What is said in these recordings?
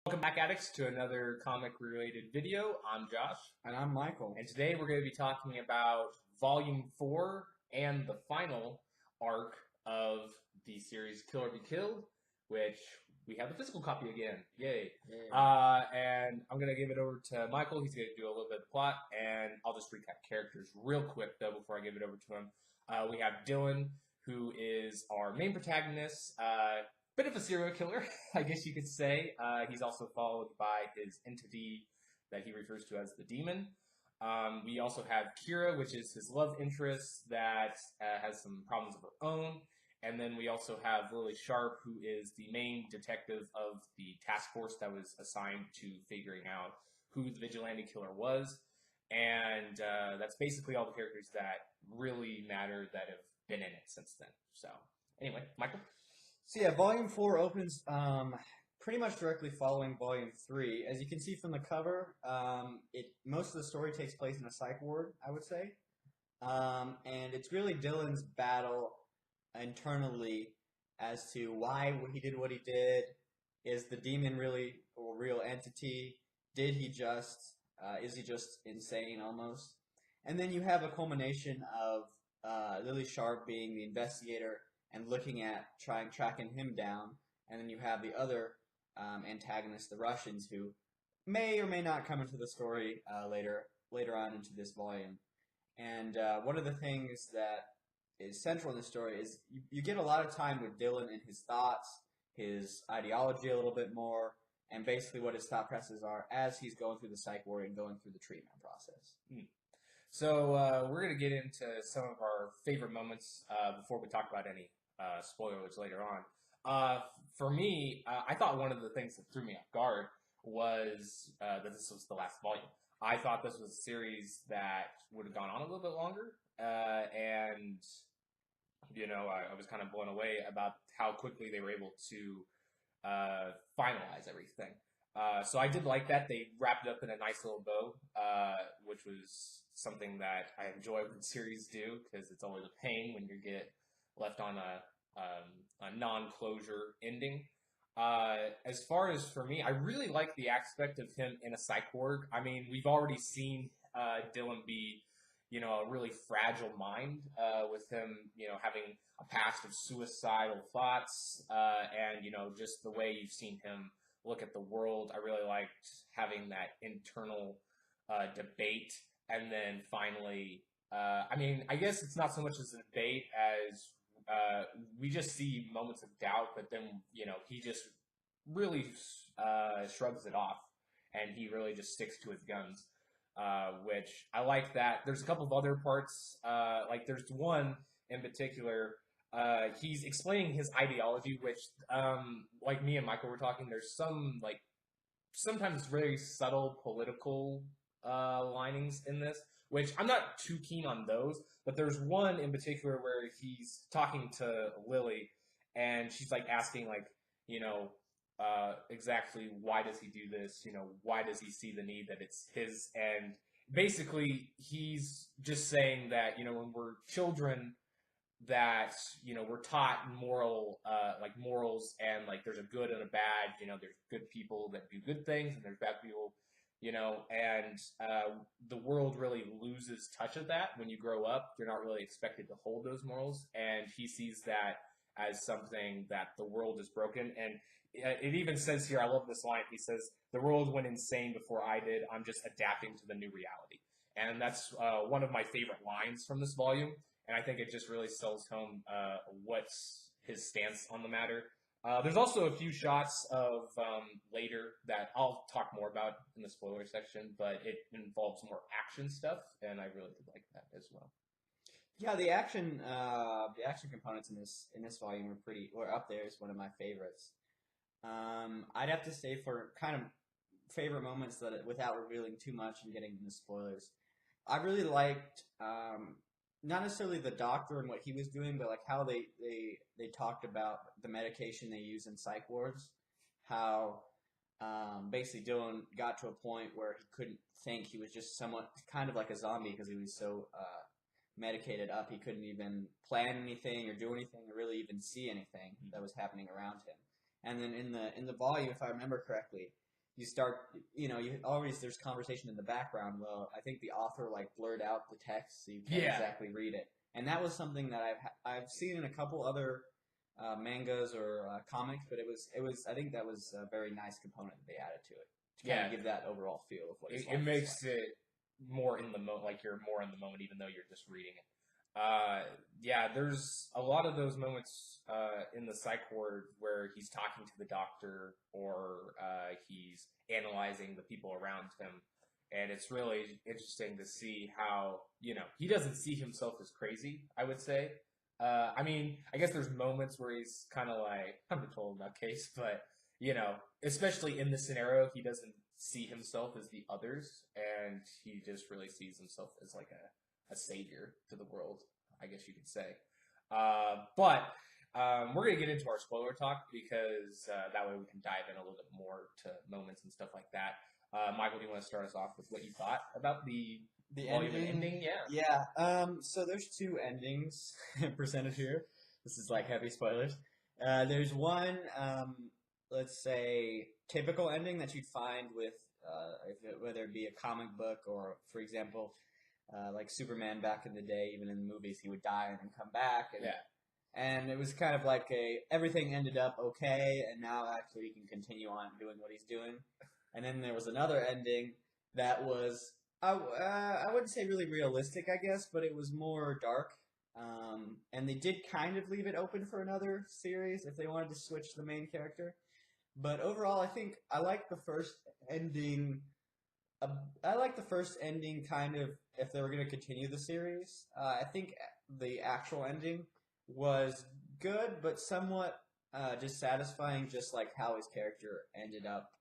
Welcome back, Addicts, to another comic-related video. I'm Josh. And I'm Michael. And today we're going to be talking about Volume 4 and the final arc of the series Kill or Be Killed, which we have a physical copy again. Yay. And I'm going to give it over to Michael. He's going to do a little bit of the plot, and I'll just recap characters real quick, though, before I give it over to him. We have Dylan, who is our main protagonist. Bit of a serial killer, I guess you could say. He's also followed by his entity that he refers to as the demon. We also have Kira, which is his love interest that has some problems of her own. And then we also have Lily Sharp, who is the main detective of the task force that was assigned to figuring out who the vigilante killer was. And that's basically all the characters that really matter that have been in it since then. So, anyway, Michael? So yeah, Volume 4 opens pretty much directly following Volume 3. As you can see from the cover, most of the story takes place in a psych ward, I would say. And it's really Dylan's battle internally as to why he did what he did. Is the demon really a real entity? Is he just insane almost? And then you have a culmination of Lily Sharp being the investigator and looking at tracking him down, and then you have the other antagonists, the Russians, who may or may not come into the story later on into this volume. And one of the things that is central in the story is you get a lot of time with Dylan and his thoughts, his ideology a little bit more, and basically what his thought processes are as he's going through the psych ward and going through the treatment process. So we're going to get into some of our favorite moments before we talk about any spoilers later on. For me, I thought one of the things that threw me off guard was that this was the last volume. I thought this was a series that would have gone on a little bit longer, and I was kind of blown away about how quickly they were able to finalize everything. So I did like that. They wrapped it up in a nice little bow, which was something that I enjoy when series do, because it's always a pain when you get left on a non-closure ending. As far as for me, I really like the aspect of him in a psych ward. I mean, we've already seen Dylan be, a really fragile mind, with him, having a past of suicidal thoughts, and, just the way you've seen him look at the world. I really liked having that internal debate. And then finally, I guess it's not so much as a debate as we just see moments of doubt, but then, he just really shrugs it off, and he really just sticks to his guns, which I like that. There's a couple of other parts, like there's one in particular. He's explaining his ideology, which, like me and Michael were talking, there's some, sometimes very subtle political linings in this, which I'm not too keen on those, but there's one in particular where he's talking to Lily, and she's, asking, exactly why does he do this, why does he see the need that it's his, and basically he's just saying that, when we're children, that we're taught morals, and there's a good and a bad. There's good people that do good things, and there's bad people, and the world really loses touch of that when you grow up. You're not really expected to hold those morals, and he sees that as something that the world is broken. And it even says here, I love this line, he says, "The world went insane before I did. I'm just adapting to the new reality." And that's one of my favorite lines from this volume. And I think it just really sells home what's his stance on the matter. There's also a few shots of later that I'll talk more about in the spoiler section, but it involves more action stuff, and I really did like that as well. Yeah, the action components in this volume were up there. It's one of my favorites. I'd have to say for kind of favorite moments that without revealing too much and getting into spoilers, I really liked not necessarily the doctor and what he was doing, but how they talked about the medication they use in psych wards. How basically Dylan got to a point where he couldn't think. He was just somewhat kind of like a zombie because he was so medicated up. He couldn't even plan anything or do anything or really even see anything that was happening around him. And then in the volume, if I remember correctly, you start, you always there's conversation in the background. Well, I think the author like blurred out the text so you can't Yeah. exactly read it, and that was something that I've seen in a couple other mangas or comics, but it was I think that was a very nice component that they added to it to kind Yeah. of give that overall feel of what it's It makes it more in the moment, like you're more in the moment, even though you're just reading it. Yeah, there's a lot of those moments in the psych ward where he's talking to the doctor or he's analyzing the people around him. And it's really interesting to see how, he doesn't see himself as crazy, I would say. I mean, I guess there's moments where he's kind of like, I'm a total nutcase, but, especially in this scenario, he doesn't see himself as the others, and he just really sees himself as like a savior to the world, I guess you could say. But we're going to get into our spoiler talk because that way we can dive in a little bit more to moments and stuff like that. Michael, do you want to start us off with what you thought about the volume ending? Yeah. So there's two endings presented here. This is like heavy spoilers. There's one, let's say, typical ending that you'd find with whether it be a comic book or, for example, like Superman back in the day, even in the movies, he would die and then come back. And it was kind of like everything ended up okay, and now actually he can continue on doing what he's doing. And then there was another ending that was, I wouldn't say really realistic, I guess, but it was more dark. And they did kind of leave it open for another series if they wanted to switch the main character. But overall, I think I like the first ending. I like the first ending kind of if they were going to continue the series. I think the actual ending was good, but somewhat dissatisfying, just like how his character ended up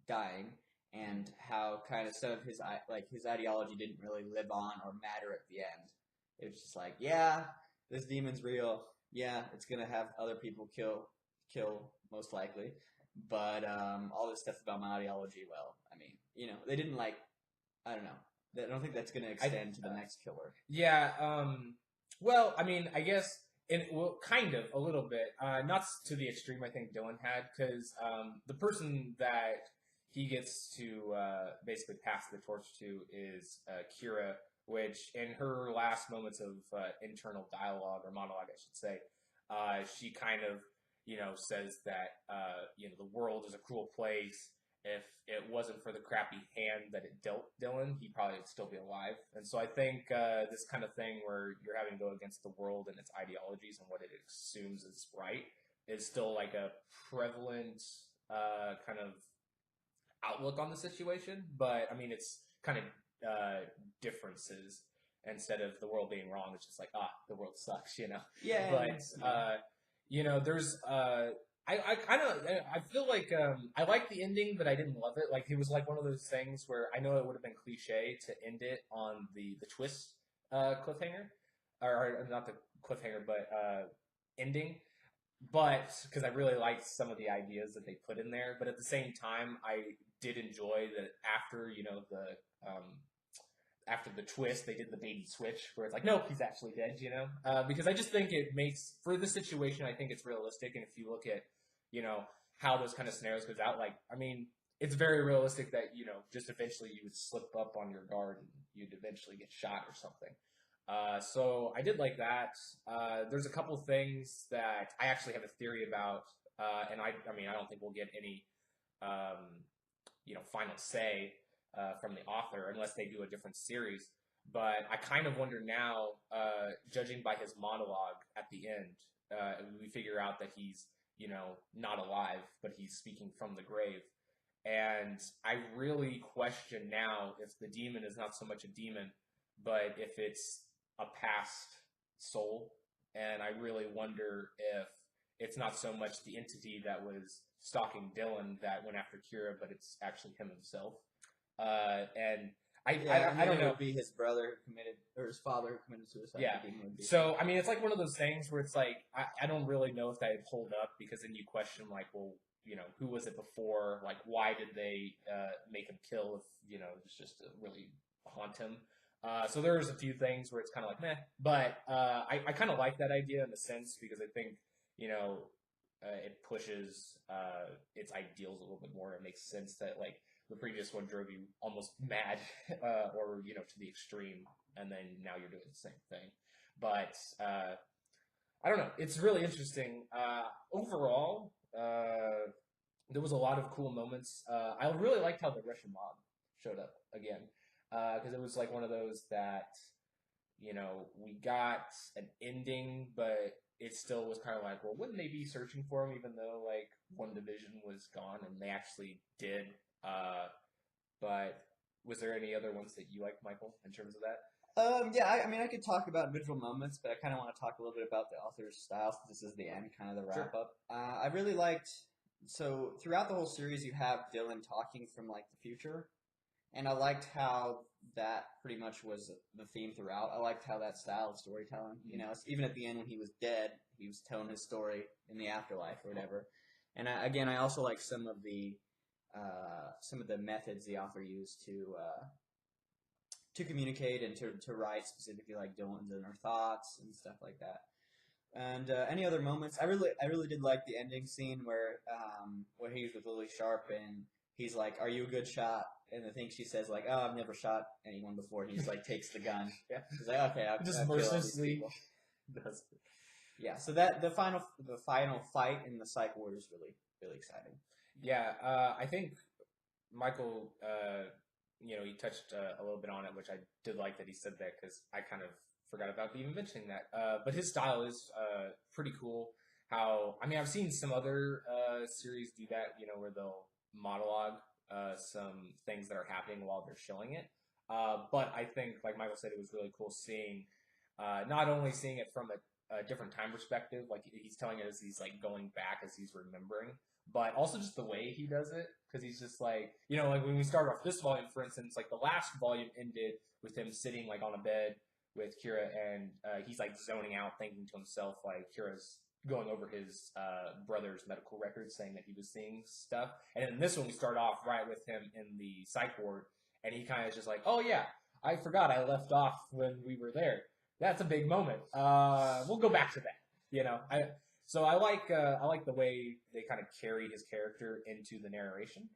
dying and how kind of some of his ideology didn't really live on or matter at the end. It was just like, yeah, this demon's real. Yeah, it's gonna have other people kill most likely. But all this stuff about my ideology, well, I mean, they didn't I don't know. I don't think that's going to extend to the next killer. Yeah. Well, I mean, I guess kind of a little bit, not to the extreme I think Dylan had, because the person that he gets to basically pass the torch to is Kira, which in her last moments of internal dialogue or monologue, I should say, she kind of says that the world is a cruel place. If it wasn't for the crappy hand that it dealt Dylan, he'd probably still be alive. And so I think this kind of thing where you're having to go against the world and its ideologies and what it assumes is right is still like a prevalent kind of outlook on the situation. But I mean, it's kind of differences instead of the world being wrong. It's just like, the world sucks, Yeah. But there's I feel like I like the ending, but I didn't love it. Like it was like one of those things where I know it would have been cliche to end it on the twist cliffhanger, or not the cliffhanger, but ending. But because I really liked some of the ideas that they put in there, but at the same time, I did enjoy that after the twist, they did the baby switch where it's like, nope, he's actually dead, because I just think it makes, for this situation, I think it's realistic. And if you look at, how those kind of scenarios goes out, like, I mean, it's very realistic that, just eventually you would slip up on your guard and you'd eventually get shot or something. So I did like that. There's a couple things that I actually have a theory about, and I mean, I don't think we'll get any, final say from the author unless they do a different series. But I kind of wonder now, judging by his monologue at the end, we figure out that he's, not alive, but he's speaking from the grave. And I really question now if the demon is not so much a demon, but if it's a past soul. And I really wonder if it's not so much the entity that was stalking Dylan that went after Kira, but it's actually him himself. And I don't know. It would be his brother who committed, or his father who committed suicide. Yeah. So, I mean, it's like one of those things where it's like, I don't really know if that would hold up, because then you question, like, well, who was it before? Like, why did they make him kill if, it's just to really haunt him? So there's a few things where it's kind of like, meh. But I kind of like that idea in a sense, because I think, it pushes its ideals a little bit more. It makes sense that like the previous one drove you almost mad, or to the extreme, and then now you're doing the same thing. But I don't know. It's really interesting. Overall, there was a lot of cool moments. I really liked how the Russian mob showed up again, because it was like one of those that we got an ending, but it still was kind of like, well, wouldn't they be searching for him, even though like one division was gone, and they actually did. But was there any other ones that you liked, Michael, in terms of that? Yeah, I mean, I could talk about individual moments, but I kind of want to talk a little bit about the author's style, since this is the end, kind of the Sure. wrap up. I really liked, so throughout the whole series, you have Dylan talking from like the future, and I liked how that pretty much was the theme throughout. I liked how that style of storytelling, even at the end when he was dead, he was telling his story in the afterlife or whatever. And again, I also like some of the methods the author used to communicate and to write, specifically like Dylan's inner thoughts and stuff like that. And any other moments? I really did like the ending scene where he's with Lily Sharp and he's like, "Are you a good shot?" And I think she says like, "Oh, I've never shot anyone before." And he just like takes the gun. Yeah. He's like, "Okay, I'll Just kill all these mercilessly people." does. Yeah. So that the final fight in the psych ward is really exciting. Yeah, I think Michael, he touched a little bit on it, which I did like that he said that because I kind of forgot about even mentioning that. But his style is pretty cool. I've seen some other series do that, where they'll monologue some things that are happening while they're showing it. But I think, like Michael said, it was really cool seeing, not only seeing it from a different time perspective, like he's telling it as he's like going back as he's remembering, but also just the way he does it, because he's just like, like when we started off this volume, for instance, like the last volume ended with him sitting like on a bed with Kira, and he's like zoning out, thinking to himself, like Kira's going over his brother's medical records, saying that he was seeing stuff. And in this one, we start off right with him in the psych ward, and he kind of just like, oh yeah, I forgot I left off when we were there. That's a big moment. We'll go back to that. So I like the way they kind of carry his character into the narration.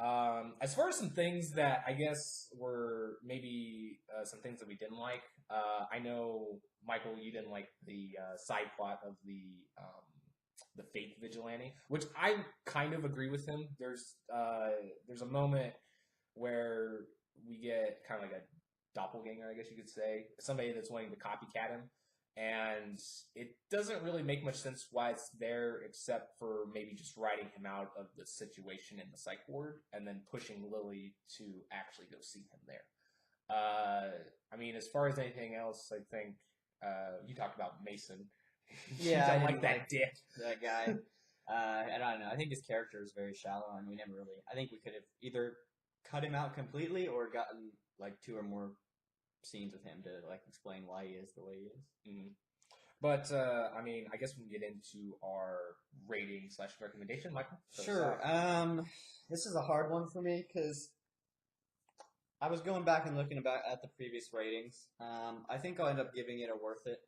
As far as some things that I guess were maybe some things that we didn't like, I know Michael, you didn't like the side plot of the fake vigilante, which I kind of agree with him. There's a moment where we get kind of like a doppelganger, I guess you could say, somebody that's wanting to copycat him. And it doesn't really make much sense why it's there, except for maybe just writing him out of the situation in the psych ward and then pushing Lily to actually go see him there. As far as anything else, I think you talked about Mason. Yeah, I I don't like didn't that like dick. that guy. I don't know. I think his character is very shallow, and we never really. I think we could have either cut him out completely or gotten like 2 or more scenes with him to like explain why he is the way he is. Mm-hmm. But I guess we can get into our rating / recommendation, Michael. So Sure. This is a hard one for me because I was going back and looking at the previous ratings. I think I'll end up giving it a worth it.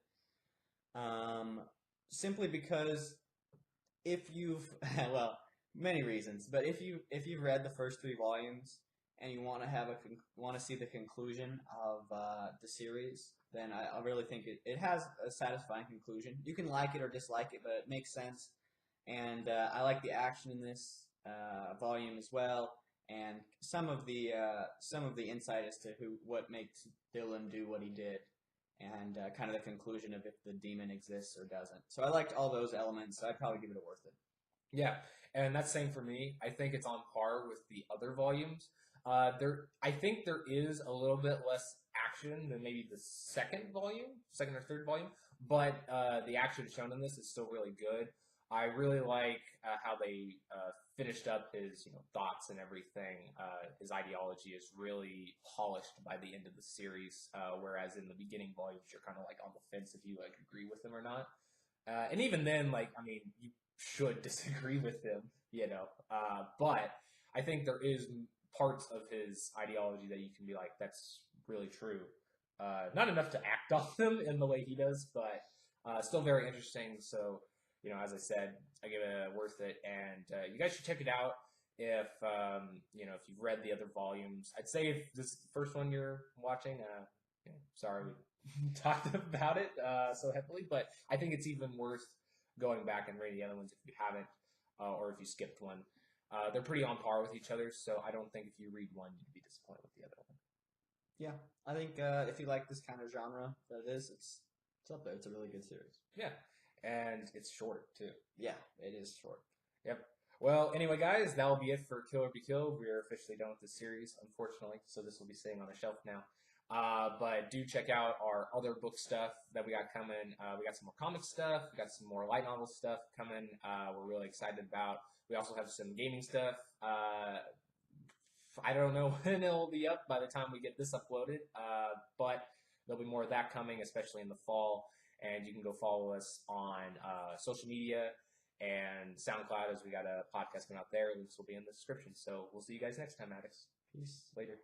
Simply because if you've well, many reasons, but if you've read the first 3 volumes and you want to want to see the conclusion of the series, then I really think it has a satisfying conclusion. You can like it or dislike it, but it makes sense. And I like the action in this volume as well, and some of the insight as to what makes Dylan do what he did, and kind of the conclusion of if the demon exists or doesn't. So I liked all those elements, so I'd probably give it a worth it. Yeah, and that's same for me. I think it's on par with the other volumes. I think there is a little bit less action than maybe the second or third volume, but the action shown in this is still really good. I really like how they finished up his thoughts and everything. His ideology is really polished by the end of the series, whereas in the beginning volumes you're kind of like on the fence if you like agree with him or not. And even then, you should disagree with him, but I think there is parts of his ideology that you can be like, that's really true. Not enough to act on them in the way he does, but still very interesting. So as I said, I give it worth it, and you guys should check it out. If if you've read the other volumes, I'd say if this is the first one you're watching, sorry we talked about it so heavily, but I think it's even worth going back and reading the other ones if you haven't, or if you skipped one. They're pretty on par with each other, so I don't think if you read one, you'd be disappointed with the other one. Yeah, I think if you like this kind of genre that it is, it's up there. It's a really good series. Yeah, and it's short too. Yeah, it is short. Yep. Well, anyway, guys, that will be it for Kill or Be Killed. We are officially done with this series, unfortunately, so this will be staying on a shelf now. But do check out our other book stuff that we got coming. We got some more comic stuff. We got some more light novel stuff coming. We're really excited about. We also have some gaming stuff. I don't know when it'll be up by the time we get this uploaded, but there'll be more of that coming, especially in the fall. And you can go follow us on social media and SoundCloud, as we got a podcast coming out there. Links will be in the description. So we'll see you guys next time, Addicts. Peace. Later.